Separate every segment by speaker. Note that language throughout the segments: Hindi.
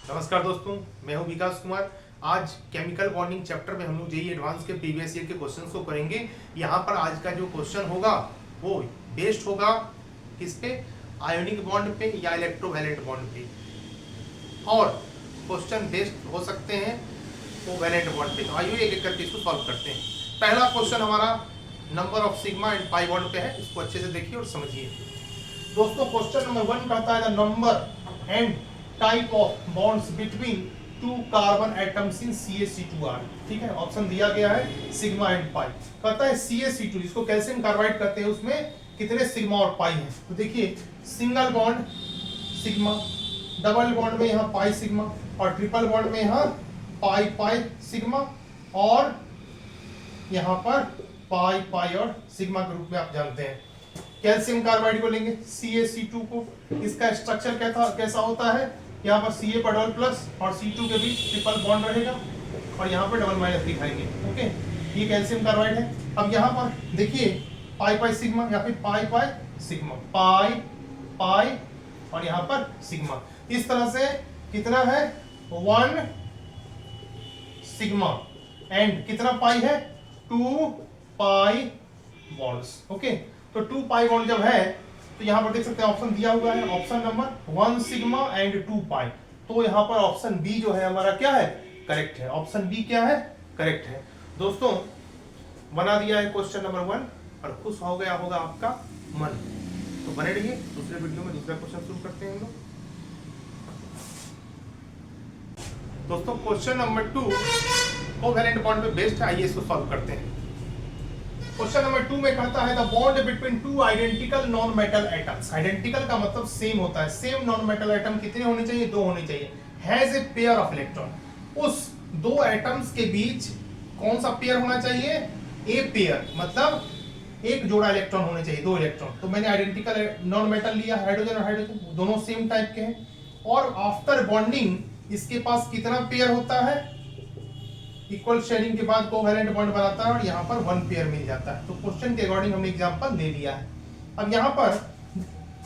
Speaker 1: नमस्कार दोस्तों, मैं हूं विकास कुमार। आज केमिकल बॉन्डिंग चैप्टर में हम लोग जेईई एडवांस के प्रीवियस ईयर के क्वेश्चंस को करेंगे। यहाँ पर आज का जो क्वेश्चन होगा वो बेस्ड होगा किस पे, आयोनिक बॉन्ड पे या इलेक्ट्रोवैलेंट बॉन्ड पे, और क्वेश्चन बेस्ड हो सकते हैं वो वैलेंट बॉन्ड पे। तो आइए एक एक करके इसको सॉल्व करते हैं। पहला क्वेश्चन हमारा number of sigma and pi bond पे है, इसको अच्छे से देखिए और समझिए। दोस्तों क्वेश्चन नंबर 1 कहता है the number and type of bonds between two carbon atoms in CaC2R। ठीक है, ऑप्शन दिया गया है सिग्मा एंड पाई। कहता है CaC2 जिसको कैल्शियम कार्बाइड कहते हैं, उसमें कितने सिग्मा और पाई हैं। तो देखिए, single bond sigma, double bond में यहाँ पाई सिग्मा, और ट्रिपल बॉन्ड में यहाँ पाई पाई सिग्मा, और यहाँ पर पाई पाई और सिग्मा के रूप में आप जानते हैं। कैल्शियम कार्बाइड को लेंगे CaC2 को, इसका स्ट्रक्चर कैसा होता है, यहाँ पर Ca पर डबल प्लस और C2 के बीच ट्रिपल बॉन्ड रहेगा, और यहाँ पर डबल माइनस दिखाएंगे। ओके, ये कैल्शियम कार्बाइड है। अब यहाँ पर देखिए पाई पाई सिग्मा या फिर पाई पाई सिग्मा, पाई पाई और यहाँ पर सिग्मा। इस तरह से कितना है, 1 सिग्मा एंड कितना पाई है, 2 पाई बॉन्ड्स। ओके, तो 2 पाई बॉन्ड जब है तो यहाँ पर देख सकते हैं ऑप्शन दिया हुआ है, ऑप्शन नंबर 1 सिग्मा एंड 2 पाई। तो यहाँ पर ऑप्शन बी जो है हमारा क्या है, करेक्ट है। ऑप्शन बी क्या है, करेक्ट है। दोस्तों बना दिया है क्वेश्चन नंबर 1 और खुश हो गया होगा आपका मन। तो बने रहिए, दूसरे वीडियो में दूसरा क्वेश्चन शुरू करते हैं हम लोग। दोस्तों क्वेश्चन नंबर 2 कोवैलेंट बॉन्ड पे बेस्ड है, आइए इसको सॉल्व करते हैं। क्वेश्चन नंबर 2 में कहता है the bond between two identical non metal atoms. Identical का मतलब सेम होता है, सेम नॉन मेटल एटम कितने होने चाहिए, 2 होने चाहिए। Has a pair of electron, उस 2 एटम्स के बीच कौन सा पेयर होना चाहिए, ए पेयर, मतलब एक जोड़ा इलेक्ट्रॉन होने चाहिए, 2 इलेक्ट्रॉन। तो मैंने आइडेंटिकल नॉन मेटल लिया, हाइड्रोजन और हाइड्रोजन, दोनों सेम टाइप के हैं। और आफ्टर बॉन्डिंग इसके पास कितना पेयर होता है, इक्वल शेयरिंग के बाद कोवैलेंट बॉन्ड बनाता है और यहाँ पर 1 पेयर मिल जाता है। तो क्वेश्चन के अकॉर्डिंग हमने एग्जांपल ले लिया है। अब यहाँ पर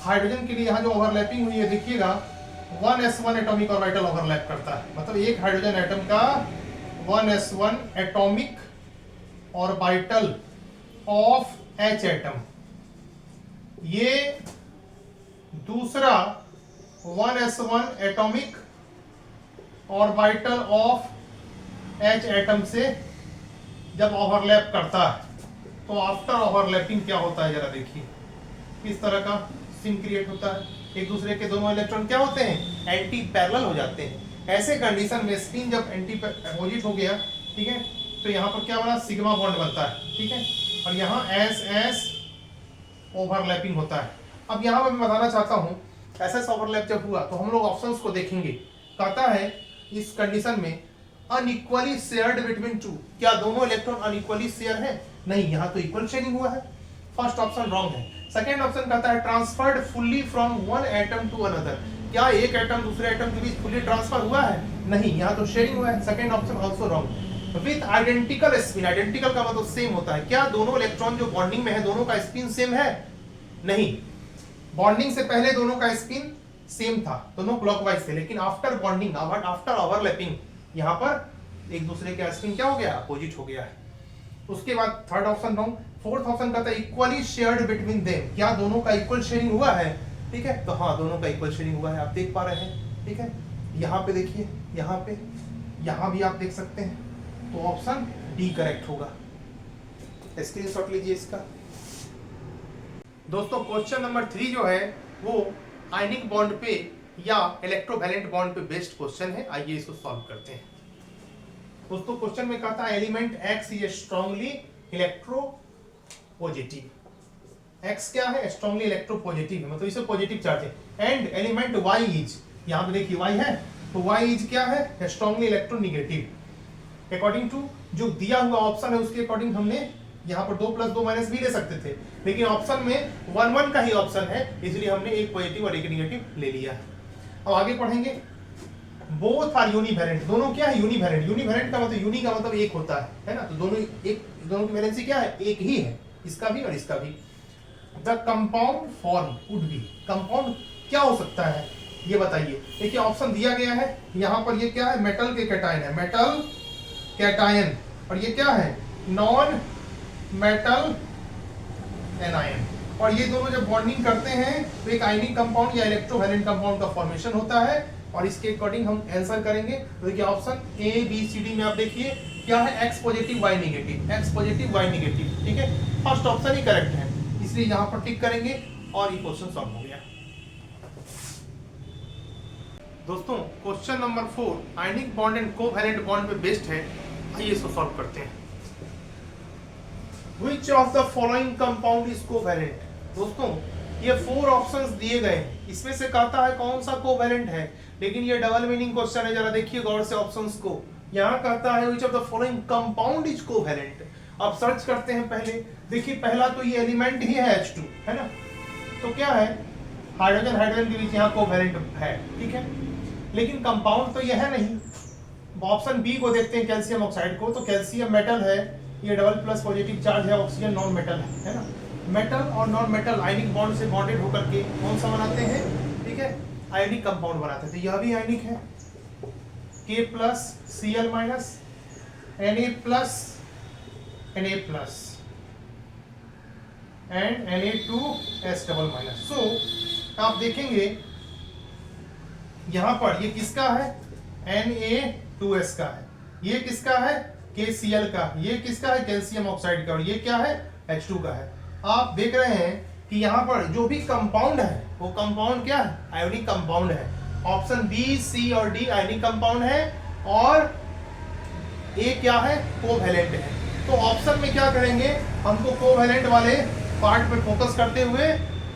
Speaker 1: हाइड्रोजन के लिए यहाँ जो ओवरलैपिंग हुई है देखिएगा, 1s1 एटॉमिक ऑर्बिटल ओवरलैप करता है, मतलब एक हाइड्रोजन एटम का 1s1 atomic orbital of H atom, ये दूसरा 1s1 atomic orbital of H atom से जब ओवरलैप करता है तो आफ्टर ओवरलैपिंग क्या होता है, जरा देखिए। किस तरह का सीन क्रिएट होता है, एक दूसरे के दोनों इलेक्ट्रॉन क्या होते हैं, एंटी पैरेलल हो जाते हैं। ऐसे कंडीशन में स्पिन जब एंटी अपोजिट हो गया, ठीक है, तो यहाँ पर क्या बना, सिग्मा बॉन्ड बनता है, ठीक है, और यहाँ एस ओवरलैपिंग होता है। अब यहाँ पर मैं बताना चाहता हूँ, एस ओवरलैप जब हुआ तो हम लोग ऑप्शंस को देखेंगे। कहता है इस कंडीशन में अनइक्वली शेयर्ड बिटवीन टू, क्या दोनों इलेक्ट्रॉन अनइक्वली शेयर है, नहीं, यहाँ तो इक्वल शेयरिंग हुआ है। फर्स्ट ऑप्शन रॉन्ग है। सेकंड ऑप्शन कहता है transferred fully from one atom to another, क्या एक एटम दूसरे एटम के बीच फुल्ली ट्रांसफर हुआ है, नहीं, यहाँ तो शेयरिंग हुआ है। Second option also wrong. With identical spin, identical का मतलब सेम होता है, क्या दोनों इलेक्ट्रॉन जो बॉन्डिंग में है दोनों का स्पिन सेम है, नहीं, बॉन्डिंग से पहले दोनों का स्पिन सेम था, दोनों क्लॉकवाइज थे, लेकिन आफ्टर बॉन्डिंग, आफ्टर ओवरलैपिंग यहाँ पर एक दूसरे का स्पिन क्या हो गया, अपोजिट हो गया है। उसके बाद third option wrong. Fourth option कहता है इक्वली शेयर्ड बिटवीन देम, क्या दोनों का इक्वल शेयरिंग हुआ है, ठीक है, तो हाँ दोनों का इक्वल शेयरिंग हुआ है, आप देख पा रहे हैं, ठीक है। यहाँ पे देखिए, यहाँ पे, यहाँ भी आप देख सकते हैं, तो ऑप्शन डी करेक्ट होगा। स्क्रीनशॉट लीजिए इसका। दोस्तों क्वेश्चन नंबर 3 जो है वो आयनिक बॉन्ड पे या इलेक्ट्रोवैलेंट बॉन्ड पे बेस्ड क्वेश्चन है, आइए इसको सॉल्व करते हैं। दोस्तों क्वेश्चन में कहता है element X is strongly electropositive, X क्या है, स्ट्रांगली इलेक्ट्रोपॉजिटिव है, मतलब इसे पॉजिटिव चार्ज है। एंड एलिमेंट Y इज, यहाँ पे देखिए Y है, तो Y इज क्या है, स्ट्रांगली इलेक्ट्रोनेगेटिव। अकॉर्डिंग टू जो दिया हुआ ऑप्शन है उसके अकॉर्डिंग हमने यहाँ पर 2 + 2 - भी ले सकते थे, लेकिन ऑप्शन में 1 1 का ही ऑप्शन है, इसलिए हमने एक पॉजिटिव और एक नेगेटिव ले लिया है। अब आगे पढ़ेंगे। बोथ आर यूनिवैलेंट, दोनों क्या है, यूनिवैलेंट। यूनिवैलेंट का मतलब, यूनि का मतलब एक होता है ना, तो दोनों की वैलेंसी क्या है, एक ही है, इसका भी और इसका भी। The compound form would be, compound क्या हो सकता है, ये बताइए। देखिए ऑप्शन दिया गया है, यहाँ पर ये क्या है, मेटल के कैटायन है, मेटल कैटायन, और ये क्या है, नॉन मेटल एनायन। और ये दोनों जब बॉन्डिंग करते हैं तो एक आयनिक कंपाउंड या इलेक्ट्रोवैलेंट कंपाउंड का फॉर्मेशन होता है, और इसके अकॉर्डिंग हम आंसर करेंगे। तो देखिए option A B C D में आप देखिए क्या है, x positive y negative, x positive y negative, ठीक है, फर्स्ट ऑप्शन ही करेक्ट है, इसलिए यहाँ पर टिक करेंगे और ये क्वेश्चन सॉल्व हो गया। दोस्तों question number 4 ionic bond and covalent bond पे बेस्ड है, आइए इसको सॉल्व करते हैं। Which of the following compound is covalent? दोस्तों ये 4 ऑप्शंस दिए गए हैं, इसमें से कहता है कौन सा कोवैलेंट है, लेकिन ये डबल मीनिंग क्वेश्चन है, जरा देखिए गौर से ऑप्शंस को। यहाँ कहता है which of the following compound is covalent। अब सर्च करते हैं पहले, देखिए पहला तो ये एलिमेंट ही है H2, है ना, तो क्या है, हाइड्रोजन हाइड्रोजन के बीच यहाँ कोवैलेंट है, ठीक है, लेकिन कंपाउंड तो ये है नहीं। ऑप्शन बी को देखते हैं, कैल्शियम ऑक्साइड को, तो कैल्शियम मेटल है, ये डबल प्लस पॉजिटिव चार्ज है, ऑक्सीजन नॉन मेटल है ना। मेटल और नॉन मेटल आयनिक बॉन्ड से बॉन्डेड होकर के कौन सा बनाते हैं, ठीक है, आयनिक कंपाउंड बनाते हैं। तो यह भी आयनिक है, K plus Cl minus Na plus Na plus and Na2S double minus. So आप देखेंगे यहां पर ये किसका है, Na2S का है, ये किसका है, KCl का, ये किसका है, कैल्शियम ऑक्साइड का, और ये क्या है, H2 का है। आप देख रहे हैं कि यहाँ पर जो भी कंपाउंड है वो कंपाउंड क्या है, आयोनिक कंपाउंड है। ऑप्शन बी सी और डी आयोनिक कंपाउंड है, और ए क्या है, कोवैलेंट है। तो ऑप्शन में क्या करेंगे, हमको कोवैलेंट वाले पार्ट पे फोकस करते हुए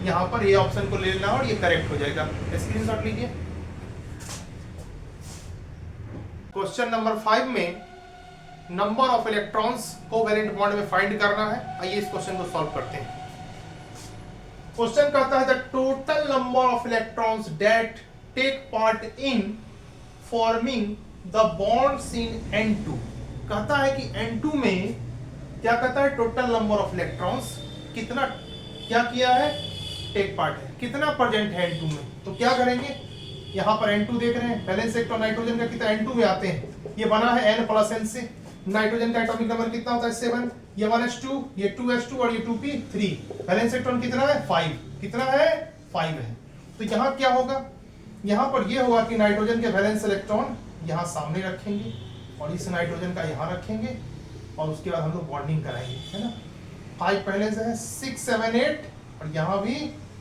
Speaker 1: यहाँ पर ए ऑप्शन को ले लेना और ये करेक्ट हो जाएगा। स्क्रीनशॉट लीजिए। क्वेश्चन नंबर 5 में number of electrons covalent bond में फाइंड करना है, आइए इस क्वेश्चन को सॉल्व करते हैं। क्वेश्चन कहता है the total number of electrons that take part in forming the bonds in N2। कहता है कि N2 में क्या कहता है, टोटल नंबर ऑफ इलेक्ट्रॉन्स कितना क्या किया है, टेक पार्ट है, कितना प्रेजेंट है N2 में। तो क्या करेंगे, यहाँ पर N2 देख रहे हैं, बैलेंस इलेक्ट्रॉन नाइट्रोजन का कितना N2 में आते हैं, ये बना है N प्लस N से, नाइट्रोजन का एटॉमिक नंबर कितना होता है 7, ये 1s2, ये 2s2 और ये 2p3, बैलेंस इलेक्ट्रॉन कितना है 5, कितना है 5 है। तो यहाँ क्या होगा, यहाँ पर ये होगा कि नाइट्रोजन के वैलेंस इलेक्ट्रॉन यहाँ सामने रखेंगे और इस नाइट्रोजन का यहाँ रखेंगे, और उसके बाद हम लोग बॉन्डिंग कराएंगे, है ना। 5 पहले से है, 6 7 8 और यहाँ भी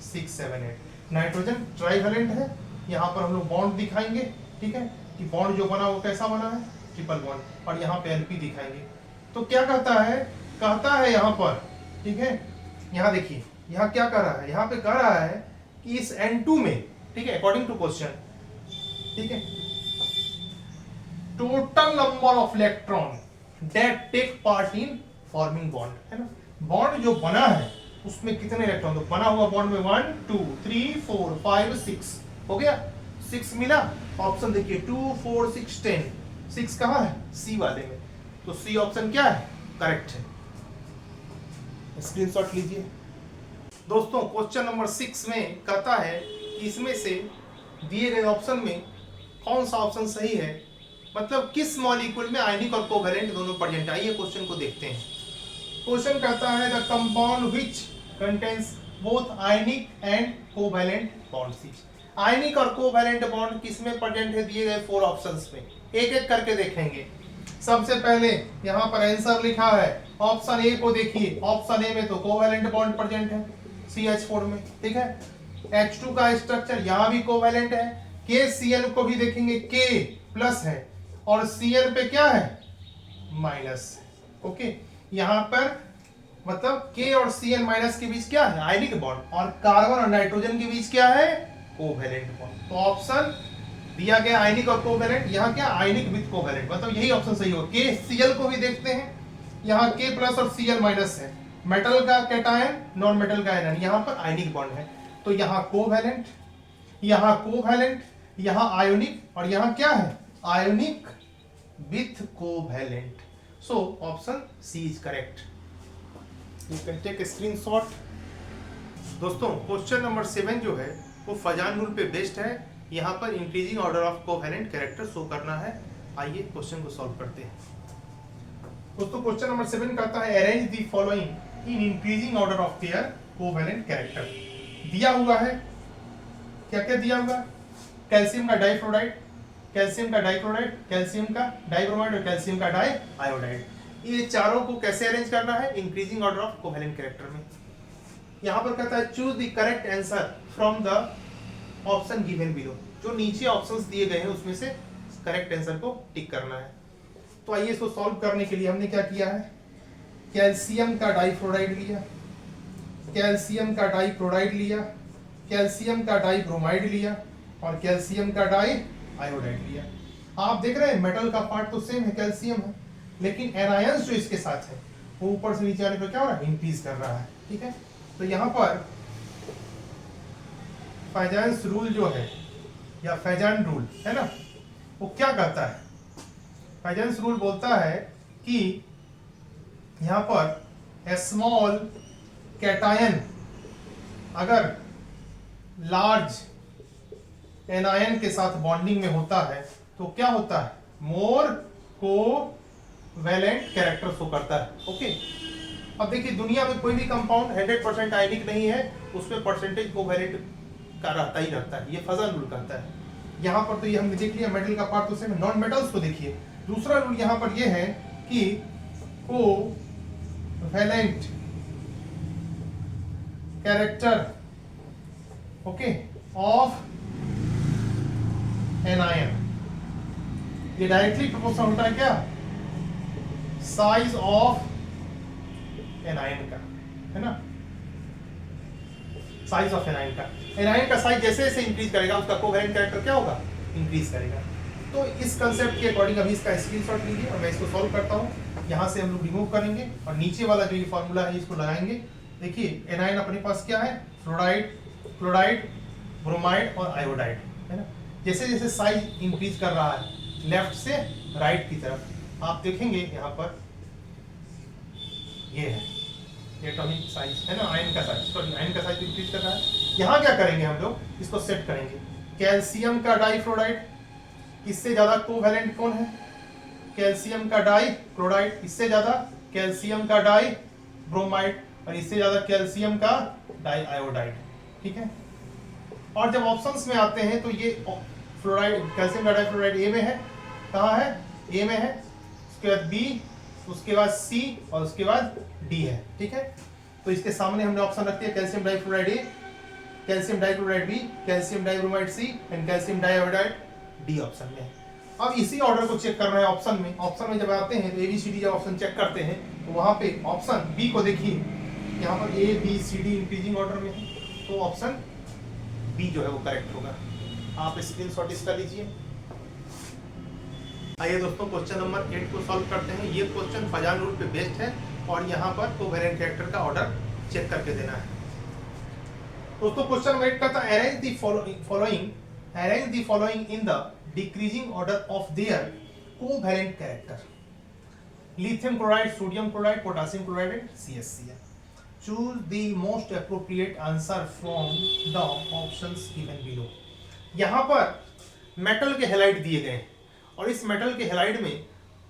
Speaker 1: 6 7 8। नाइट्रोजन ट्राइवेलेंट है, यहाँ पर हम लोग बॉन्ड दिखाएंगे, ठीक है, कि बॉन्ड जो बना वो कैसा बना है, ट्रिपल बॉन्ड, और यहाँ पे एलपी दिखाएंगे। तो क्या कहता है यहाँ पर, ठीक है, यहाँ देखिए यहाँ क्या कर रहा है, यहाँ पे कह रहा है कि इस N2 में, ठीक है, अकॉर्डिंग टू क्वेश्चन, ठीक है, total number of electron that take part in forming bond, है ना, बॉन्ड जो बना है उसमें कितने इलेक्ट्रॉन, तो बना हुआ बॉन्ड में 1 2 3 4 5 6 हो गया, 6 मिला। ऑप्शन देखिए 2 4 6 10, 6 कहाँ है, सी वाले में, तो सी ऑप्शन क्या है, करेक्ट है। स्क्रीनशॉट लीजिए। दोस्तों क्वेश्चन नंबर 6 में कहता है कि इसमें से दिए गए ऑप्शन में कौन सा ऑप्शन सही है, मतलब किस मॉलिक्यूल में आयनिक और कोवैलेंट दोनों प्रेजेंट। आइए क्वेश्चन को देखते हैं। क्वेश्चन कहता है the compound which contains both ionic and covalent bonds. Ionic और कोवैलेंट बॉन्ड किसमें प्रेजेंट है, दिए गए 4 ऑप्शंस में, एक एक करके देखेंगे। सबसे पहले यहाँ पर आंसर लिखा है, ऑप्शन ए को देखिए, ऑप्शन ए में तो कोवैलेंट बॉन्ड प्रेजेंट है CH4 में, ठीक है। H2 का स्ट्रक्चर यहाँ भी कोवैलेंट है, KCl को भी देखेंगे, K प्लस है और Cl पे क्या है, माइनस, ओके। यहाँ पर मतलब K और Cl माइनस के बीच क्या है, आयनिक बॉन्ड, और कार्बन और नाइट्रोजन के बीच क्या है, कोवैलेंट बॉन्ड। तो ऑप्शन दिया गया आयनिक और कोवैलेंट, यहाँ क्या आयनिक विद कोवैलेंट, मतलब यही ऑप्शन सही होगा। KCl को भी देखते हैं, यहाँ K प्लस और Cl माइनस है, मेटल का कैटायन, नॉन मेटल का आयन, यहाँ पर आयनिक बॉन्ड है, तो यहाँ कोवैलेंट, यहाँ कोवैलेंट, यहाँ आयोनिक, और यहाँ क्या है, ionic with covalent. So option C is correct. You can take screenshot. दोस्तों क्वेश्चन नंबर 7 जो है वो फजान रूल पे बेस्ड है, यहाँ पर increasing order of covalent character show करना है। आइए क्वेश्चन को सॉल्व करते हैं। दोस्तों क्वेश्चन नंबर 7 कहता है arrange the following in increasing order of their covalent character. दिया हुआ है, क्या क्या दिया हुआ है, कैल्शियम का डाइफ्लोराइड, कैल्शियम का डाइक्लोराइड, कैल्शियम का डाइब्रोमाइड और कैल्शियम का डाइआयोडाइड। ये चारों को कैसे अरेंज करना है increasing order of covalent character में। यहाँ पर कहता है choose the correct answer from the option given below. जो नीचे ऑप्शंस दिए गए हैं उसमें से करेक्ट आंसर को टिक करना है। तो आइए इसको सॉल्व करने के लिए हमने क्या किया है, कैल्शियम का डाइफ्लोराइड लिया, कैल्शियम का डाइक्लोराइड लिया, कैल्शियम का डाइब्रोमाइड लिया और कैल्शियम का डाइआयोडाइड लिया। आप देख रहे हैं मेटल का पार्ट तो सेम है, कैल्शियम है, लेकिन एनायंस जो इसके साथ है वो ऊपर से नीचे आने पर क्या हो रहा है, इंक्रीज कर रहा है। ठीक है, तो यहाँ पर फैजान्स रूल जो है या फैजान रूल है ना, वो क्या कहता है, फैजान्स रूल बोलता है कि यहाँ पर स्मॉल कैटायन अगर लार्ज एनायन के साथ बॉन्डिंग में होता है तो क्या होता है, मोर कोवेलेंट कैरेक्टर शो करता है। ओके, अब देखिए दुनिया में कोई भी कंपाउंड 100% आयनिक नहीं है, उसमें परसेंटेज कोवेलेंट का रहता ही रहता है, ये फजल रूल कहता है। यहाँ पर तो ये हमने देख लिया मेटल का पार्ट तो सेम है। नॉन मेटल्स को देखिए, दूसरा रूल यहाँ पर ये है कि covalent character okay of anion, ये डायरेक्टली प्रोपोर्शनल होता है क्या, साइज ऑफ एनायन का, है ना, साइज ऑफ एनायन का। एनायन का साइज जैसे जैसे इंक्रीज करेगा उसका कोवेलेंट कैरेक्टर क्या होगा, इंक्रीज करेगा। तो इस कंसेप्ट के अकॉर्डिंग अभी इसका स्क्रीनशॉट लीजिए और मैं इसको सॉल्व करता हूँ। यहाँ से हम लोग रिमूव करेंगे और नीचे वाला जो ये फॉर्मूला है इसको लगाएंगे। देखिए एनायन अपने पास क्या है, फ्लोराइड, क्लोराइड, ब्रोमाइड और आयोडाइड, है ना। जैसे जैसे साइज इंक्रीज कर रहा है लेफ्ट से राइट की तरफ, आप देखेंगे यहाँ पर ये है एटॉमिक साइज, है ना, आयन का साइज, सॉरी आयन का साइज इंक्रीज कर रहा है। यहाँ क्या करेंगे हम लोग, इसको सेट करेंगे। कैल्शियम का डाइफ्लोराइड, इससे ज्यादा कोवेलेंट कौन है, कैल्शियम का डाइक्लोराइड, इससे ज्यादा कैल्शियम का डाइब्रोमाइड और इससे ज्यादा कैल्शियम का डाइआयोडाइड। ठीक है, और जब ऑप्शंस में आते हैं तो ये फ्लोराइड, कैल्शियम का डाइफ्लोराइड ए में है, कहाँ है, ए में है, उसके बाद बी, उसके बाद सी और उसके बाद डी है। ठीक है, तो इसके सामने हमने ऑप्शन रख दिया calcium difluoride A, calcium dichloride B, calcium dibromide C and calcium diiodide D option में। अब इसी ऑर्डर को चेक करना है ऑप्शन में। ऑप्शन में जब आते हैं तो ए बी सी डी जब ऑप्शन चेक करते हैं तो वहां पे ऑप्शन बी को देखिए, यहाँ पर A B C D increasing order में है, तो ऑप्शन बी जो है वो करेक्ट होगा। आप स्क्रीनशॉट इसका लीजिए। आइए दोस्तों क्वेश्चन नंबर 8 को सॉल्व करते हैं। ये क्वेश्चन फजान रूल पे बेस्ड है और यहाँ पर कोवेलेंट कैरेक्टर का ऑर्डर चेक करके देना है। दोस्तों क्वेश्चन नंबर 8 का था arrange the following in the decreasing order of their covalent character. Lithium chloride, sodium chloride, potassium chloride and CaCl। Choose the most appropriate answer from the options given below। यहाँ पर मेटल के हैलाइड दिए गए और इस मेटल के हैलाइड में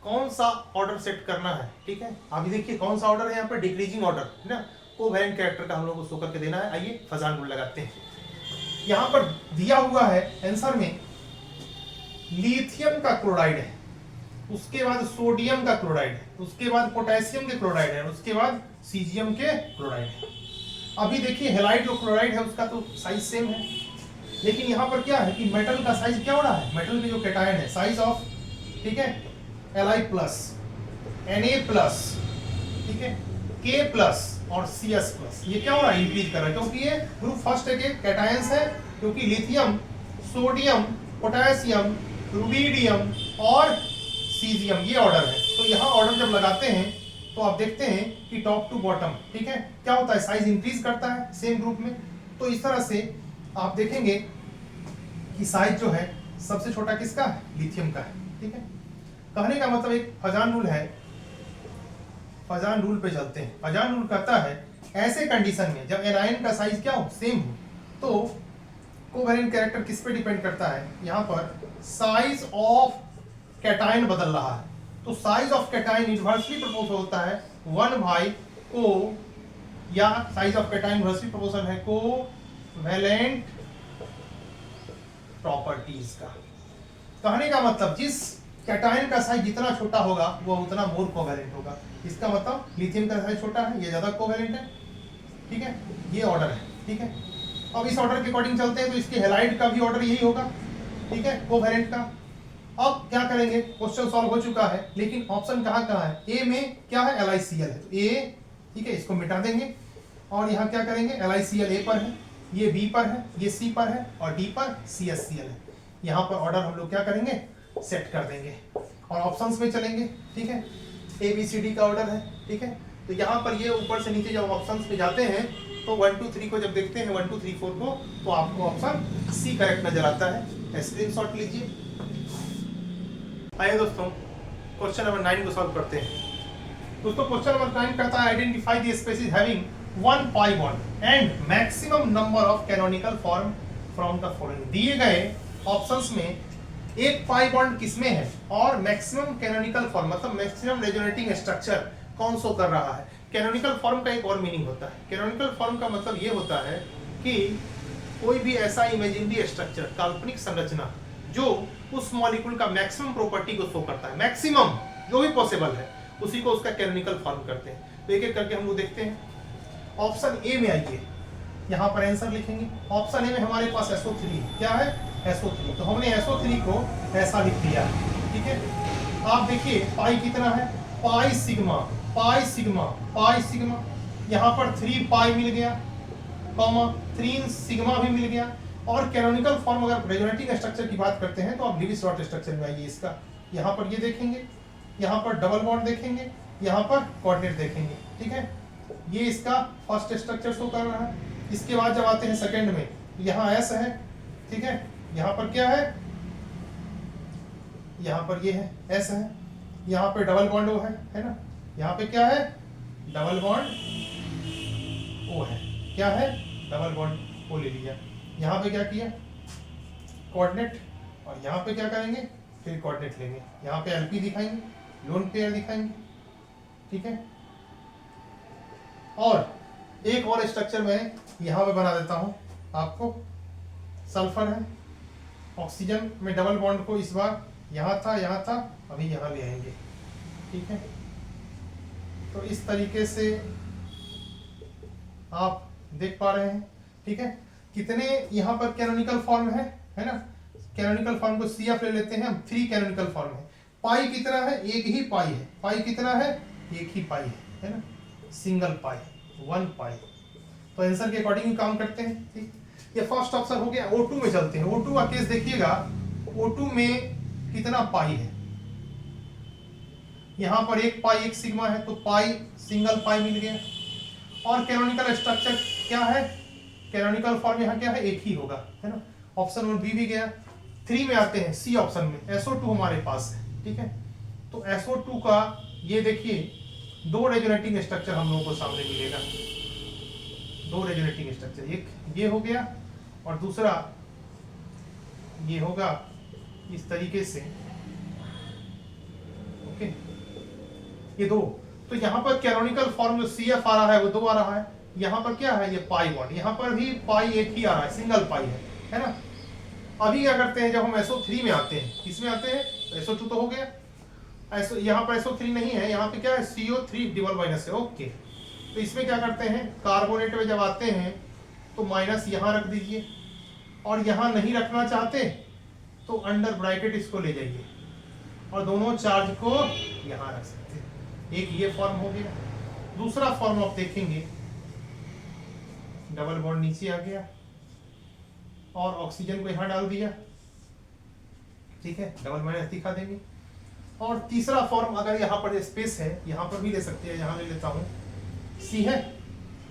Speaker 1: कौन सा ऑर्डर सेट करना है। ठीक है, अभी देखिए कौन सा ऑर्डर है यहाँ पर, डिक्रीजिंग ऑर्डर, है ना, कोवेलेंट कैरेक्टर का हम लोग को शो करके देना है। आइए फजान रूल लगाते हैं। यहाँ पर दिया हुआ है आंसर में लिथियम का क्लोराइड है, उसके बाद सोडियम का क्लोराइड है, उसके बाद पोटेशियम के क्लोराइड है, उसके बाद सीजियम के क्लोराइड है। अभी देखिए हैलाइड जो क्लोराइड है उसका तो साइज सेम है, लेकिन यहाँ पर क्या है कि मेटल का साइज क्या हो रहा है, मेटल के जो कैटायन है साइज ऑफ, ठीक है, Li+, Na+, ठीक है, K+ और Cs+, ये क्या हो रहा है, इंक्रीज कर रहा है, क्योंकि ये ग्रुप फर्स्ट है के कैटायंस है, क्योंकि लिथियम, सोडियम, पोटेशियम, रुबिडियम और सीजियम ये ऑर्डर है। तो यहाँ ऑर्डर जब लगाते हैं तो आप देखते हैं कि टॉप टू बॉटम, ठीक है, क्या होता है, साइज इंक्रीज करता है सेम ग्रुप में। तो इस तरह से आप देखेंगे कि साइज जो है सबसे छोटा किसका है, लिथियम का है। ठीक है, कहने का मतलब एक फजान रूल है, फजान रूल पे चलते हैं। फजान रूल कहता है ऐसे कंडीशन में जब एनायन का साइज क्या हो, सेम हो, तो कोवेलेंट कैरेक्टर किस पे डिपेंड करता है, यहाँ पर साइज ऑफ कैटायन बदल रहा है, तो size of cation inversely proportional होता है 1 भाई को, या size of cation inversely proportional है कोवेलेंट प्रॉपर्टीज का। कहने का मतलब जिस कैटायन का साइज जितना छोटा होगा वो उतना मोर कोवेलेंट होगा। इसका मतलब लिथियम का साइज छोटा है, ये ज्यादा कोवेलेंट है, ठीक है, ये ऑर्डर है, ठीक है। अब इस ऑर्डर के अकॉर्डिंग चलते हैं तो इसके हैलाइड का भी ऑर्डर यही होगा, ठीक है, कोवेलेंट का। अब क्या करेंगे, क्वेश्चन सॉल्व हो चुका है, लेकिन ऑप्शन कहाँ कहाँ है, ए में क्या है LiCl है, तो ए, ठीक है, इसको मिटा देंगे, और यहाँ क्या करेंगे LiCl ए पर है, ये बी पर है, ये सी पर है, और डी पर CHCl है। यहाँ पर ऑर्डर हम लोग क्या करेंगे, सेट कर देंगे और ऑप्शंस में चलेंगे, ठीक है, ABCD का ऑर्डर है, ठीक है। तो यहाँ पर ये ऊपर से नीचे जब ऑप्शंस में जाते हैं तो 1 2 3 को जब देखते हैं 1 2 3 4 को, तो आपको ऑप्शन सी करेक्ट नजर आता है, स्क्रीनशॉट लीजिए। आइए दोस्तों क्वेश्चन नंबर 9 को सॉल्व करते हैं। दोस्तों क्वेश्चन नंबर 9 कहता है identify the species having 1 pi bond and maximum number of canonical form from the following. दिए गए ऑप्शंस में एक पाई बॉन्ड किसमें है और मैक्सिमम कैनोनिकल फॉर्म मतलब मैक्सिमम रेजोनेटिंग स्ट्रक्चर कौन सो कर रहा है। कैनोनिकल फॉर्म का एक और मीनिंग होता है, कैनोनिकल फॉर्म का मतलब ये होता है कि कोई भी ऐसा इमेजिनरी स्ट्रक्चर, काल्पनिक संरचना जो उस मॉलिक्यूल का मैक्सिमम प्रॉपर्टी को शो करता है, मैक्सिमम जो भी पॉसिबल है उसी को उसका कैनोनिकल फॉर्म करते हैं। तो एक एक करके हम लोग देखते हैं। ऑप्शन ए में आइए, यहाँ पर आंसर लिखेंगे। ऑप्शन ए में हमारे पास SO3 क्या है, SO3, तो हमने SO3 को ऐसा लिख दिया, ठीक है। आप देखिए पाई कितना है, pi sigma pi sigma pi sigma, यहाँ पर 3 पाई मिल गया, कॉमा 3 सिग्मा भी मिल गया। और कैनोनिकल फॉर्म अगर रेजोनेटिंग स्ट्रक्चर की बात करते हैं तो आप लीवी स्लॉट स्ट्रक्चर में आइए। इसका यहाँ पर ये देखेंगे, यहाँ पर डबल बॉन्ड देखेंगे, यहाँ पर कोऑर्डिनेट देखेंगे, ठीक है। ये इसका फर्स्ट स्ट्रक्चर शो कर रहा है। इसके बाद जब आते हैं सेकंड में, यहाँ S है, ठीक है, यहाँ पर क्या है, यहाँ पर ये है S है, यहाँ पे डबल बॉन्ड O है ना, यहाँ पे क्या है डबल बॉन्ड O है, क्या है डबल बॉन्ड O ले लिया। यहाँ पे क्या किया कोऑर्डिनेट, और यहाँ पे क्या करेंगे फिर कोऑर्डिनेट लेंगे, यहाँ पे LP दिखाएंगे, लोन पेयर दिखाएंगे, ठीक है। और एक और स्ट्रक्चर मैं यहाँ पे बना देता हूँ आपको, सल्फर है, ऑक्सीजन में डबल बॉन्ड को इस बार यहाँ था, अभी यहाँ ले आएंगे, ठीक है। तो इस तरीके से आप देख पा रहे हैं, ठीक है। कितने यहाँ पर कैनोनिकल फॉर्म है ना, कैनोनिकल फॉर्म को CF ले लेते हैं हम, 3 कैनोनिकल फॉर्म है। पाई कितना है, एक ही पाई है, पाई कितना है, एक ही पाई है ना, सिंगल पाई, 1 पाई। तो आंसर के अकॉर्डिंग ही काम करते हैं, ठीक। ये फर्स्ट ऑप्शन हो गया। O2 में चलते हैं। O2 का केस देखिएगा, O2 में कितना पाई है, यहाँ पर 1 पाई 1 सिग्मा है, तो पाई सिंगल पाई मिल गया। और कैनोनिकल स्ट्रक्चर क्या है, कैनोनिकल फॉर्म यहाँ क्या है, एक ही होगा, है ना। ऑप्शन 1 बी भी गया। 3 में आते हैं, सी ऑप्शन में SO2 हमारे पास है, ठीक है। तो SO2 का ये देखिए 2 रेजोनेटिंग स्ट्रक्चर हम लोगों को सामने मिलेगा, 2 रेजोनेटिंग स्ट्रक्चर, एक ये हो गया और दूसरा ये होगा इस तरीके से, ओके, ये 2। तो यहाँ पर कैनोनिकल फॉर्म जो CF आ रहा है वो 2 आ रहा है, यहाँ पर क्या है ये पाई बॉन्ड, यहाँ पर भी पाई एक ही आ रहा है, सिंगल पाई है ना। अभी क्या करते हैं, जब हम SO3 में आते हैं, किसमें आते हैं, SO2 तो हो गया, यहाँ पर SO3 नहीं है, यहाँ पे क्या है CO3 डबल माइनस है, ओके। तो इसमें क्या करते हैं, कार्बोनेट में जब आते हैं तो माइनस यहाँ रख दीजिए, और यहाँ नहीं रखना चाहते तो अंडर ब्रैकेट इसको ले जाइए और दोनों चार्ज को यहाँ रख सकते हैं। एक ये फॉर्म हो गया। दूसरा फॉर्म आप देखेंगे, डबल बॉन्ड नीचे आ गया और ऑक्सीजन को यहाँ डाल दिया, ठीक है, डबल माइनस दिखा देंगे। और तीसरा फॉर्म अगर यहाँ पर स्पेस है, यहाँ पर भी ले सकते हैं, यहाँ ले लेता हूँ, सी है,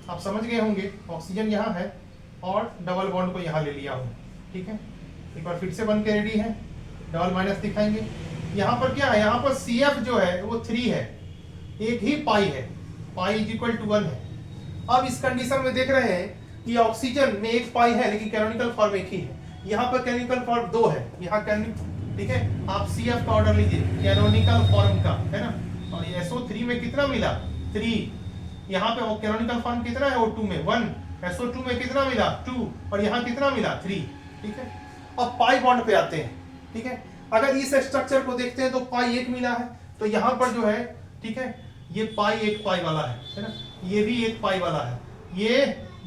Speaker 1: आप समझ गए होंगे, ऑक्सीजन यहाँ है और डबल बॉन्ड को यहाँ ले लिया हूँ, ठीक है। एक बार फिर से बन के रेडी है, डबल माइनस दिखाएंगे। यहाँ पर क्या है, यहाँ पर CF जो है वो 3 है, एक ही पाई है, पाई इज इक्वल टू 1 है। अब इस कंडीशन में देख रहे हैं ये ऑक्सीजन में एक पाई है लेकिन कैनोनिकल फॉर्म एक ही है, यहाँ पर कैनोनिकल फॉर्म 2 है, यहाँ ठीक है। आप CF का ऑर्डर लीजिए कैनोनिकल फॉर्म का, है ना। और ये SO3 में कितना मिला 3, यहाँ पे कैनोनिकल फॉर्म कितना है O2 में 1, SO2 में कितना मिला 2 और यहाँ कितना मिला 3, ठीक है। अब पाई बॉन्ड पे आते हैं, ठीक है। अगर इस स्ट्रक्चर को देखते हैं तो पाई 1 मिला है, तो यहाँ पर जो है, ठीक है, ये पाई 1 पाई वाला है ना, ये भी 1 पाई वाला है, ये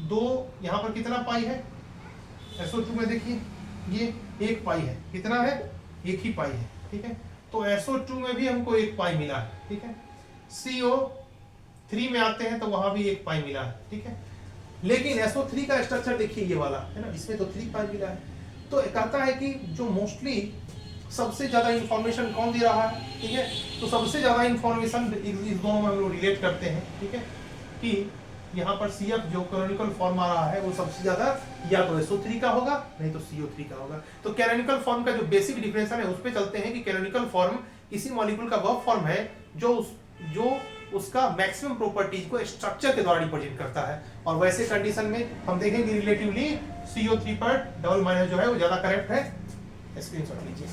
Speaker 1: 2, यहाँ पर कितना पाई है SO2 में देखिए ये 1 पाई है, कितना है 1 ही पाई है, ठीक है। तो SO2 में भी हमको 1 पाई मिला है, ठीक है। CO3 में आते हैं तो वहां भी 1 पाई मिला है, ठीक है। लेकिन SO3 का स्ट्रक्चर देखिए ये वाला है ना, इसमें तो 3 पाई मिला है। तो कहता है कि जो मोस्टली सबसे ज्यादा इंफॉर्मेशन कौन दे रहा है, ठीक है। तो सबसे ज्यादा इंफॉर्मेशन इस दोनों में हम लोग रिलेट करते हैं, ठीक है, कि यहाँ पर CF जो कैनोनिकल फॉर्म आ रहा है वो सबसे ज्यादा या तो SO3 का होगा नहीं तो CO3 का होगा। तो कैनोनिकल फॉर्म का जो बेसिक डिफिनेशन है उस पे चलते हैं कि कैनोनिकल फॉर्म किसी मॉलिक्यूल का वह फॉर्म है जो उसका मैक्सिमम प्रॉपर्टीज को स्ट्रक्चर के द्वारा रिप्रेजेंट करता है। और वैसे कंडीशन में हम देखेंगे रिलेटिवली CO3 पर डबल माइनस जो है वो ज्यादा करेक्ट है, स्क्रीनशॉट लीजिए।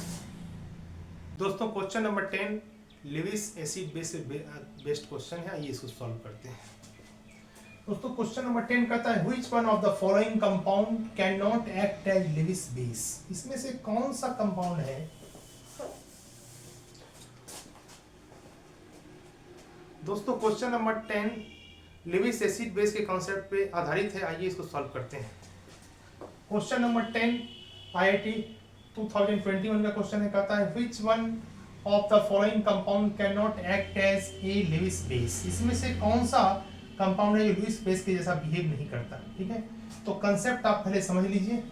Speaker 1: दोस्तों question number 10 Lewis acid base based question है, आइए इसको सॉल्व करते हैं। दोस्तों क्वेश्चन नंबर 10 कहता है which one of the following compound can not act as Lewis base, इसमें से कौन सा कंपाउंड है दोस्तों। Question number 10 Lewis acid base के कॉन्सेप्ट पे आधारित है, आइए इसको सॉल्व करते हैं। क्वेश्चन नंबर 10 IIT 2021 का क्वेश्चन है, कहता है which one of the following compound can not act as a Lewis base, इसमें से कौन सा कंपाउंड है जो लुईस बेस के जैसा बिहेव नहीं करता, ठीक है। तो कंसेप्ट आप पहले समझ लीजिए।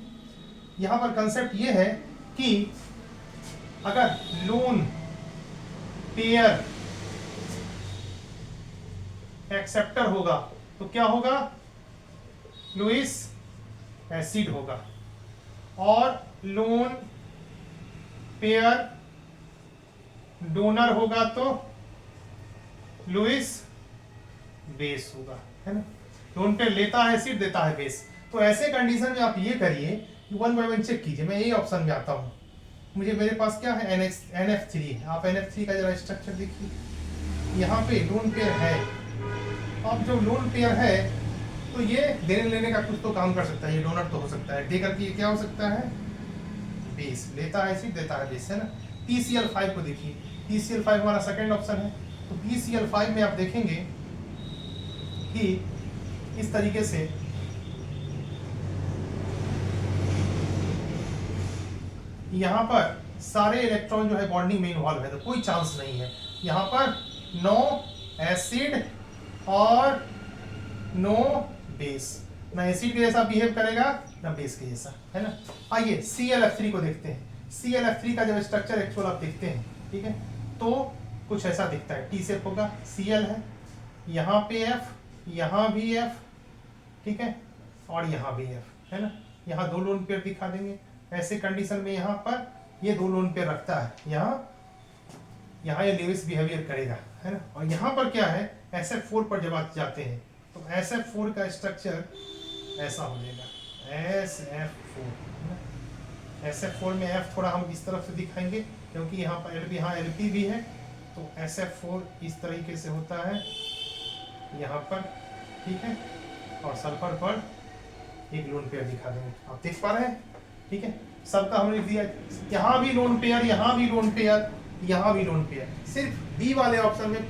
Speaker 1: यहाँ पर कंसेप्ट ये है कि अगर लोन पेयर एक्सेप्टर होगा तो क्या होगा, लुईस एसिड होगा, और लोन पेयर डोनर होगा तो लुईस बेस होगा, है ना। लोन पेयर लेता है एसिड, देता है बेस। तो ऐसे कंडीशन में आप ये करिए कि 1 बाय 1 चेक कीजिए। मैं यही ऑप्शन में आता हूँ, मुझे मेरे पास क्या है NF3 है। आप NF3 का जरा स्ट्रक्चर देखिए, यहाँ पे लोन पेयर है। अब जो लोन पेयर है तो ये देने लेने का कुछ तो काम कर सकता है, ये डोनर तो हो सकता है, दे करके ये क्या हो सकता है बेस, लेता है एसिड देता है बेस, है ना। PCl5 को देखिए, PCl5 हमारा सेकंड ऑप्शन है। तो PCl5 में आप देखेंगे कि इस तरीके से यहाँ पर सारे इलेक्ट्रॉन जो है बॉन्डिंग में इन्वॉल्व है, तो कोई चांस नहीं है यहाँ पर नो एसिड और नो बेस, ना एसिड के जैसा बिहेव करेगा ना बेस के जैसा, है ना। आइए ClF3 को देखते हैं। ClF3 का जब स्ट्रक्चर एक्चुअल आप देखते हैं, ठीक है, तो कुछ ऐसा दिखता है, T शेप होगा, Cl है, यहाँ पे F, यहाँ भी F, ठीक है, और यहाँ भी F, है ना। यहाँ 2 लोन पेयर दिखा देंगे। ऐसे कंडीशन में यहाँ पर ये 2 लोन पेयर रखता है, यहाँ ये लेविस बिहेवियर करेगा, है ना। और यहाँ पर क्या है, SF4 पर जब आप जाते हैं तो SF4 का स्ट्रक्चर ऐसा हो जाएगा, SF4, SF4 में F थोड़ा हम इस तरफ से दिखाएंगे क्योंकि यहाँ पर यहाँ LP भी है, तो SF4 इस तरीके से होता है यहाँ पर, ठीक है, और सल्फर पर एक लोन पेयर दिखा देंगे, आप देख पा रहे हैं, ठीक है। सबका हमने दिया, यहाँ भी लोन पेयर, यहाँ भी लोन पेयर, यहाँ भी लोन पेयर, सिर्फ बी वाले ऑप्शन में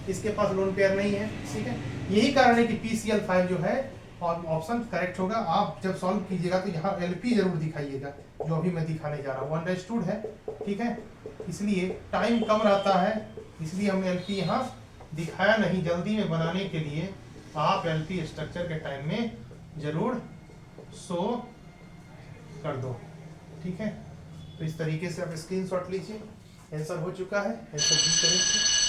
Speaker 1: इसके पास लोन पेयर नहीं है, ठीक है। यही कारण है कि PCl5 जो है और ऑप्शन करेक्ट होगा। आप जब सॉल्व कीजिएगा तो यहाँ LP जरूर दिखाइएगा, जो अभी मैं दिखाने जा रहा हूँ, अंडरस्टूड है, ठीक है। इसलिए टाइम कम रहता है, इसलिए हमने LP यहाँ दिखाया नहीं, जल्दी में बनाने के लिए आप LP स्ट्रक्चर के टाइम में जरूर शो कर दो, ठीक है। तो इस तरीके से आप स्क्रीनशॉट लीजिए, आंसर हो चुका है, आंसर भी करेक्ट है।